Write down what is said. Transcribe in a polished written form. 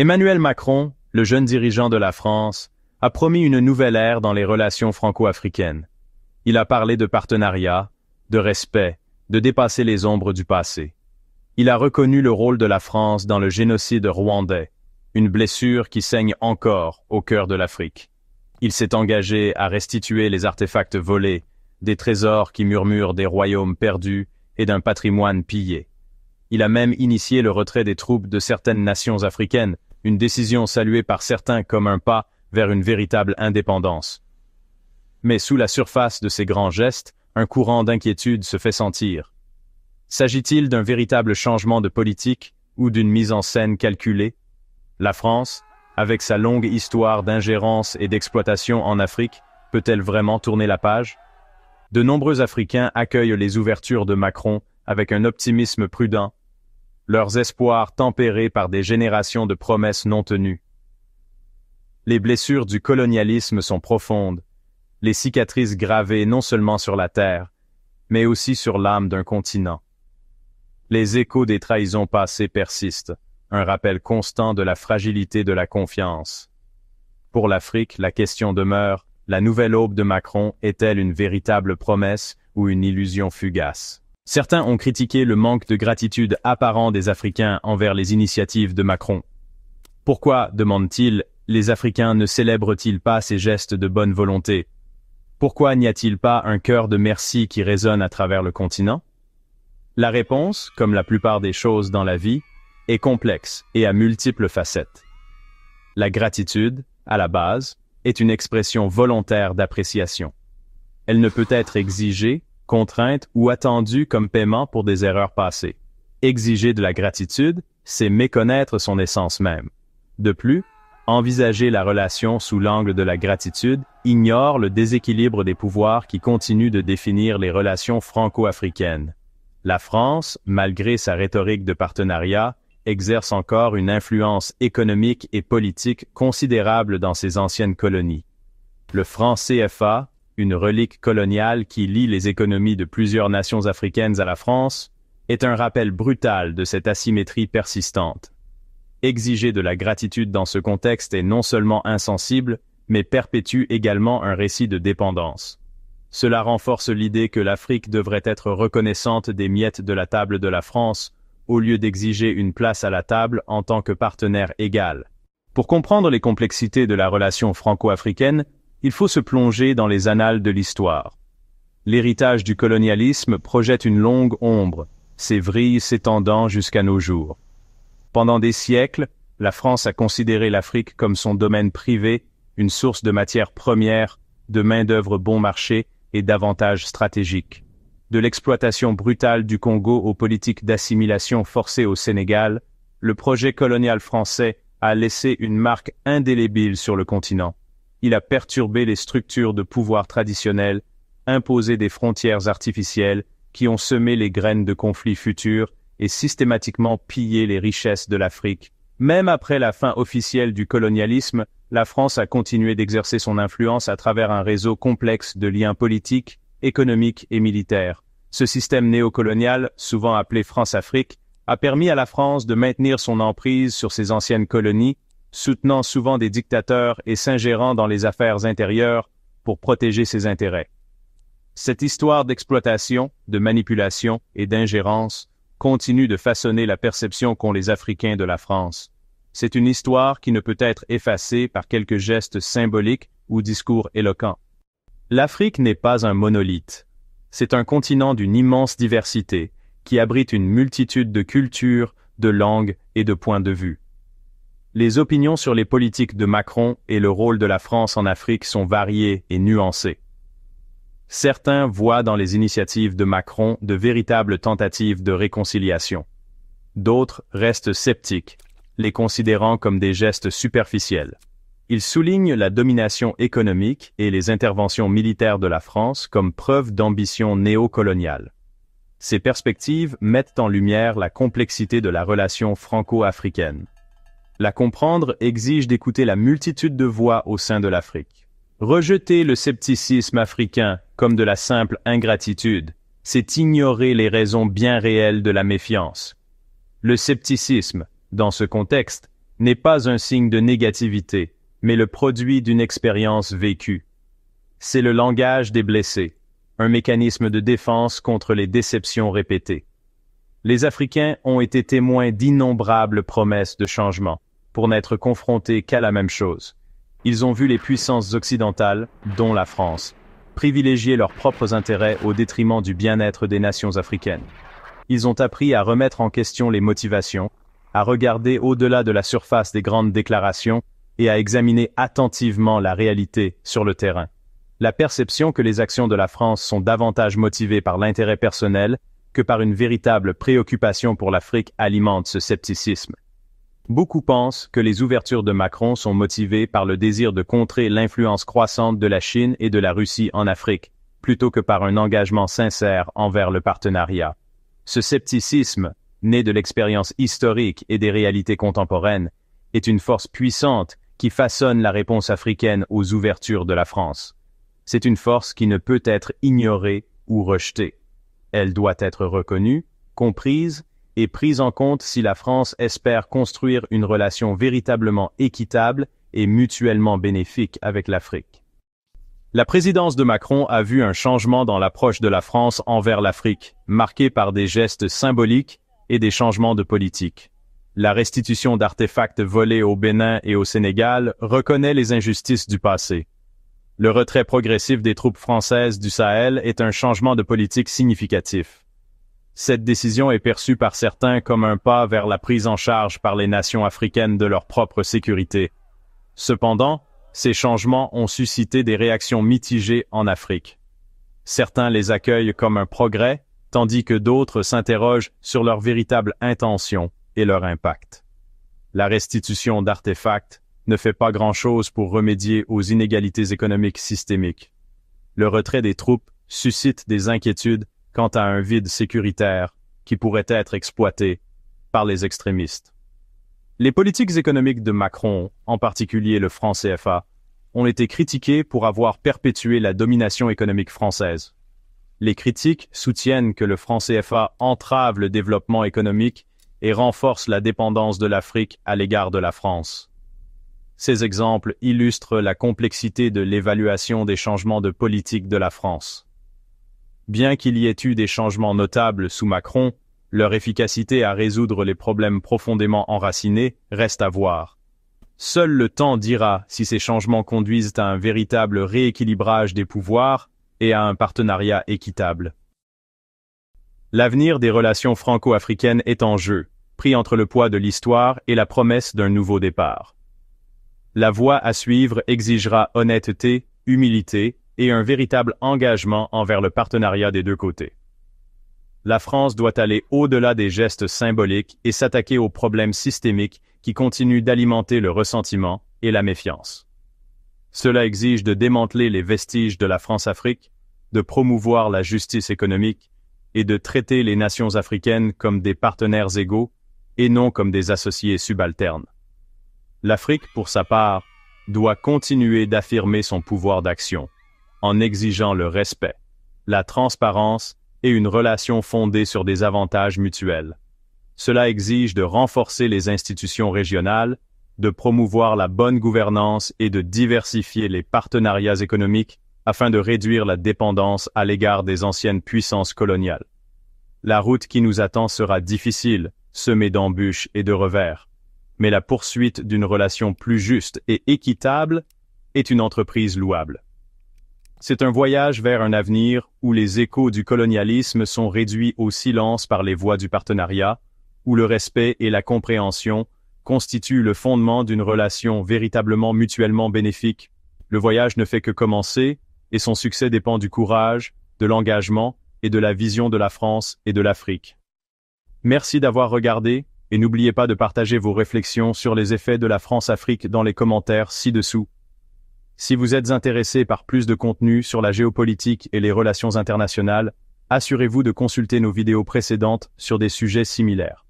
Emmanuel Macron, le jeune dirigeant de la France, a promis une nouvelle ère dans les relations franco-africaines. Il a parlé de partenariat, de respect, de dépasser les ombres du passé. Il a reconnu le rôle de la France dans le génocide rwandais, une blessure qui saigne encore au cœur de l'Afrique. Il s'est engagé à restituer les artefacts volés, des trésors qui murmurent des royaumes perdus et d'un patrimoine pillé. Il a même initié le retrait des troupes de certaines nations africaines, une décision saluée par certains comme un pas vers une véritable indépendance. Mais sous la surface de ces grands gestes, un courant d'inquiétude se fait sentir. S'agit-il d'un véritable changement de politique ou d'une mise en scène calculée? La France, avec sa longue histoire d'ingérence et d'exploitation en Afrique, peut-elle vraiment tourner la page? De nombreux Africains accueillent les ouvertures de Macron avec un optimisme prudent, leurs espoirs tempérés par des générations de promesses non tenues. Les blessures du colonialisme sont profondes, les cicatrices gravées non seulement sur la terre, mais aussi sur l'âme d'un continent. Les échos des trahisons passées persistent, un rappel constant de la fragilité de la confiance. Pour l'Afrique, la question demeure, la nouvelle aube de Macron est-elle une véritable promesse ou une illusion fugace? Certains ont critiqué le manque de gratitude apparent des Africains envers les initiatives de Macron. Pourquoi, demande-t-il, les Africains ne célèbrent-ils pas ces gestes de bonne volonté? Pourquoi n'y a-t-il pas un chœur de merci qui résonne à travers le continent? La réponse, comme la plupart des choses dans la vie, est complexe et à multiples facettes. La gratitude, à la base, est une expression volontaire d'appréciation. Elle ne peut être exigée, contrainte ou attendue comme paiement pour des erreurs passées. Exiger de la gratitude, c'est méconnaître son essence même. De plus, envisager la relation sous l'angle de la gratitude ignore le déséquilibre des pouvoirs qui continuent de définir les relations franco-africaines. La France, malgré sa rhétorique de partenariat, exerce encore une influence économique et politique considérable dans ses anciennes colonies. Le franc CFA, une relique coloniale qui lie les économies de plusieurs nations africaines à la France, est un rappel brutal de cette asymétrie persistante. Exiger de la gratitude dans ce contexte est non seulement insensible, mais perpétue également un récit de dépendance. Cela renforce l'idée que l'Afrique devrait être reconnaissante des miettes de la table de la France, au lieu d'exiger une place à la table en tant que partenaire égal. Pour comprendre les complexités de la relation franco-africaine, il faut se plonger dans les annales de l'histoire. L'héritage du colonialisme projette une longue ombre, ses vrilles s'étendant jusqu'à nos jours. Pendant des siècles, la France a considéré l'Afrique comme son domaine privé, une source de matières premières, de main-d'œuvre bon marché et d'avantages stratégiques. De l'exploitation brutale du Congo aux politiques d'assimilation forcée au Sénégal, le projet colonial français a laissé une marque indélébile sur le continent. Il a perturbé les structures de pouvoir traditionnelles, imposé des frontières artificielles qui ont semé les graines de conflits futurs et systématiquement pillé les richesses de l'Afrique. Même après la fin officielle du colonialisme, la France a continué d'exercer son influence à travers un réseau complexe de liens politiques, économiques et militaires. Ce système néocolonial, souvent appelé France-Afrique, a permis à la France de maintenir son emprise sur ses anciennes colonies, soutenant souvent des dictateurs et s'ingérant dans les affaires intérieures pour protéger ses intérêts. Cette histoire d'exploitation, de manipulation et d'ingérence continue de façonner la perception qu'ont les Africains de la France. C'est une histoire qui ne peut être effacée par quelques gestes symboliques ou discours éloquents. L'Afrique n'est pas un monolithe. C'est un continent d'une immense diversité qui abrite une multitude de cultures, de langues et de points de vue. Les opinions sur les politiques de Macron et le rôle de la France en Afrique sont variées et nuancées. Certains voient dans les initiatives de Macron de véritables tentatives de réconciliation. D'autres restent sceptiques, les considérant comme des gestes superficiels. Ils soulignent la domination économique et les interventions militaires de la France comme preuve d'ambition néocoloniale. Ces perspectives mettent en lumière la complexité de la relation franco-africaine. La comprendre exige d'écouter la multitude de voix au sein de l'Afrique. Rejeter le scepticisme africain comme de la simple ingratitude, c'est ignorer les raisons bien réelles de la méfiance. Le scepticisme, dans ce contexte, n'est pas un signe de négativité, mais le produit d'une expérience vécue. C'est le langage des blessés, un mécanisme de défense contre les déceptions répétées. Les Africains ont été témoins d'innombrables promesses de changement, pour n'être confrontés qu'à la même chose. Ils ont vu les puissances occidentales, dont la France, privilégier leurs propres intérêts au détriment du bien-être des nations africaines. Ils ont appris à remettre en question les motivations, à regarder au-delà de la surface des grandes déclarations et à examiner attentivement la réalité sur le terrain. La perception que les actions de la France sont davantage motivées par l'intérêt personnel que par une véritable préoccupation pour l'Afrique alimente ce scepticisme. Beaucoup pensent que les ouvertures de Macron sont motivées par le désir de contrer l'influence croissante de la Chine et de la Russie en Afrique, plutôt que par un engagement sincère envers le partenariat. Ce scepticisme, né de l'expérience historique et des réalités contemporaines, est une force puissante qui façonne la réponse africaine aux ouvertures de la France. C'est une force qui ne peut être ignorée ou rejetée. Elle doit être reconnue, comprise et prise en compte si la France espère construire une relation véritablement équitable et mutuellement bénéfique avec l'Afrique. La présidence de Macron a vu un changement dans l'approche de la France envers l'Afrique, marqué par des gestes symboliques et des changements de politique. La restitution d'artefacts volés au Bénin et au Sénégal reconnaît les injustices du passé. Le retrait progressif des troupes françaises du Sahel est un changement de politique significatif. Cette décision est perçue par certains comme un pas vers la prise en charge par les nations africaines de leur propre sécurité. Cependant, ces changements ont suscité des réactions mitigées en Afrique. Certains les accueillent comme un progrès, tandis que d'autres s'interrogent sur leur véritable intention et leur impact. La restitution d'artefacts ne fait pas grand-chose pour remédier aux inégalités économiques systémiques. Le retrait des troupes suscite des inquiétudes quant à un vide sécuritaire qui pourrait être exploité par les extrémistes. Les politiques économiques de Macron, en particulier le franc CFA, ont été critiquées pour avoir perpétué la domination économique française. Les critiques soutiennent que le franc CFA entrave le développement économique et renforce la dépendance de l'Afrique à l'égard de la France. Ces exemples illustrent la complexité de l'évaluation des changements de politique de la France. Bien qu'il y ait eu des changements notables sous Macron, leur efficacité à résoudre les problèmes profondément enracinés reste à voir. Seul le temps dira si ces changements conduisent à un véritable rééquilibrage des pouvoirs et à un partenariat équitable. L'avenir des relations franco-africaines est en jeu, pris entre le poids de l'histoire et la promesse d'un nouveau départ. La voie à suivre exigera honnêteté, humilité et un véritable engagement envers le partenariat des deux côtés. La France doit aller au-delà des gestes symboliques et s'attaquer aux problèmes systémiques qui continuent d'alimenter le ressentiment et la méfiance. Cela exige de démanteler les vestiges de la France-Afrique, de promouvoir la justice économique et de traiter les nations africaines comme des partenaires égaux et non comme des associés subalternes. L'Afrique, pour sa part, doit continuer d'affirmer son pouvoir d'action, en exigeant le respect, la transparence et une relation fondée sur des avantages mutuels. Cela exige de renforcer les institutions régionales, de promouvoir la bonne gouvernance et de diversifier les partenariats économiques afin de réduire la dépendance à l'égard des anciennes puissances coloniales. La route qui nous attend sera difficile, semée d'embûches et de revers, mais la poursuite d'une relation plus juste et équitable est une entreprise louable. C'est un voyage vers un avenir où les échos du colonialisme sont réduits au silence par les voies du partenariat, où le respect et la compréhension constituent le fondement d'une relation véritablement mutuellement bénéfique. Le voyage ne fait que commencer, et son succès dépend du courage, de l'engagement et de la vision de la France et de l'Afrique. Merci d'avoir regardé, et n'oubliez pas de partager vos réflexions sur les effets de la France-Afrique dans les commentaires ci-dessous. Si vous êtes intéressé par plus de contenu sur la géopolitique et les relations internationales, assurez-vous de consulter nos vidéos précédentes sur des sujets similaires.